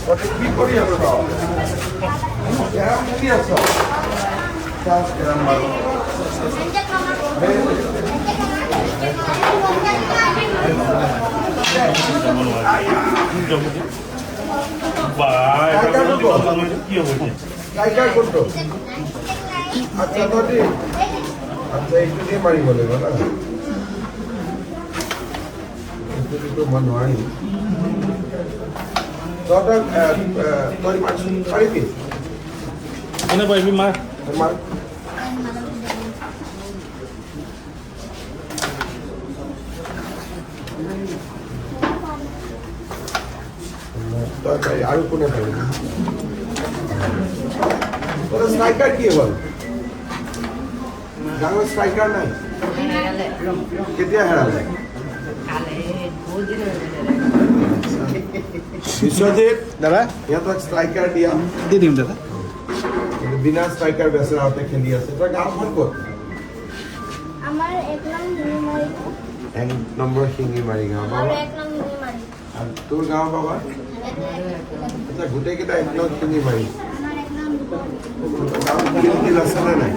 কি কৰি আছ কেৰাম খেলি আছ কেৰাম বাৰু কোনটো আচ্ছা তহঁতি আচ্ছা এইটো দিয়ে মাৰিব লাগিব না এইটো মই নোৱাৰিম তহঁতক তই পাৰিবি কেনে পাৰিবি মাৰ মাৰ তই পাৰি আৰু কোনে পাৰিবি তোৰ ষ্ট্ৰাইকাৰ কি হ'ল ডাঙৰ ষ্ট্ৰাইকাৰ নাই কেতিয়া হেৰালে বিশ্বজিৎ দাদা সিহঁতক ষ্ট্ৰাইকাৰ দিয়া দি দিম দাদা বিনা ষ্ট্ৰাইকাৰ বেচেৰাতে খেলি আছে তই গাঁওখন ক'ত আমাৰ এক নাম নিমাৰি 1 নম্বৰ শিঙিমাৰি গাঁও আৰ বাবা এক নাম নিমাৰি আৰু তোৰ গাঁও বাবা আচ্ছা গোটেইকেইটা এক নং শিঙিমাৰি আমাৰ এক নাম গাঁৱত ফিল্ড আছে নে নাই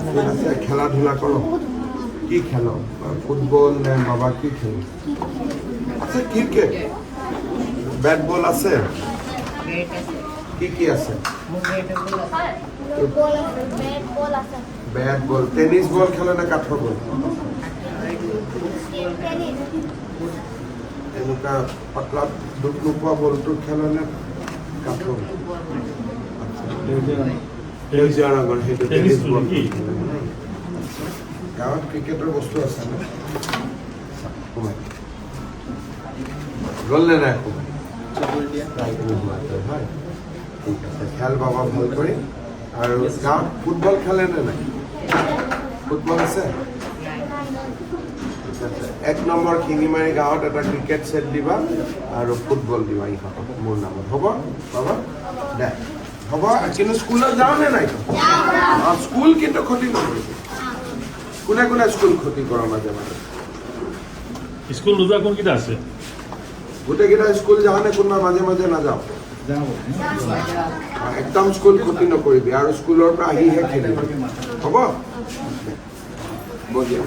ফিল্ড আছে খেলা ধূলা কৰ কি খেল ফুটবল নে বাবা কি খেল আচ্ছা ক্ৰিকেট বেট বল আছে কি আছে বল আছে ব্যাট বল আছে বেট বল টেনিছ বল খেলে নে কাঠৰ বল টেনিস এনেকুৱা পাতলা দুখ নোপোৱা বলটো খেলে নে কাঠৰ সেউজীয়া ৰঙৰ সেইটো টেনিছ বল গাঁৱত ক্ৰিকেটৰ বস্তু আছে নে সোমাই গ'ল নে নাই সোমাই হয় ঠিক আছে খেল বাবা ভাল কৰি আৰু গাঁৱত ফুটবল খেলে নে নাই ফুটবল আছে এক নম্বৰ শিঙিমাৰি গাঁৱত এটা ক্ৰিকেট ছেট দিবা আৰু ফুটবল দিবা ইহঁতক মোৰ নামত হ'ব বাবা দে হ'ব কিন্তু স্কুলত যাওঁ নে নাই স্কুল কিন্তু ক্ষতি নকৰিব কোনে কোনে স্কুল ক্ষতি কৰ মাজে মাজে স্কুল নোযোৱা কোনকেইটা আছে গোটেইকেইটা স্কুল যাওঁ নে কোনোবা মাজে মাজে নাযাওঁ একদম স্কুল ক্ষতি নকৰিবি আৰু স্কুলৰ পৰা আহিহে খেলিবি হ'ব বঢ়িয়া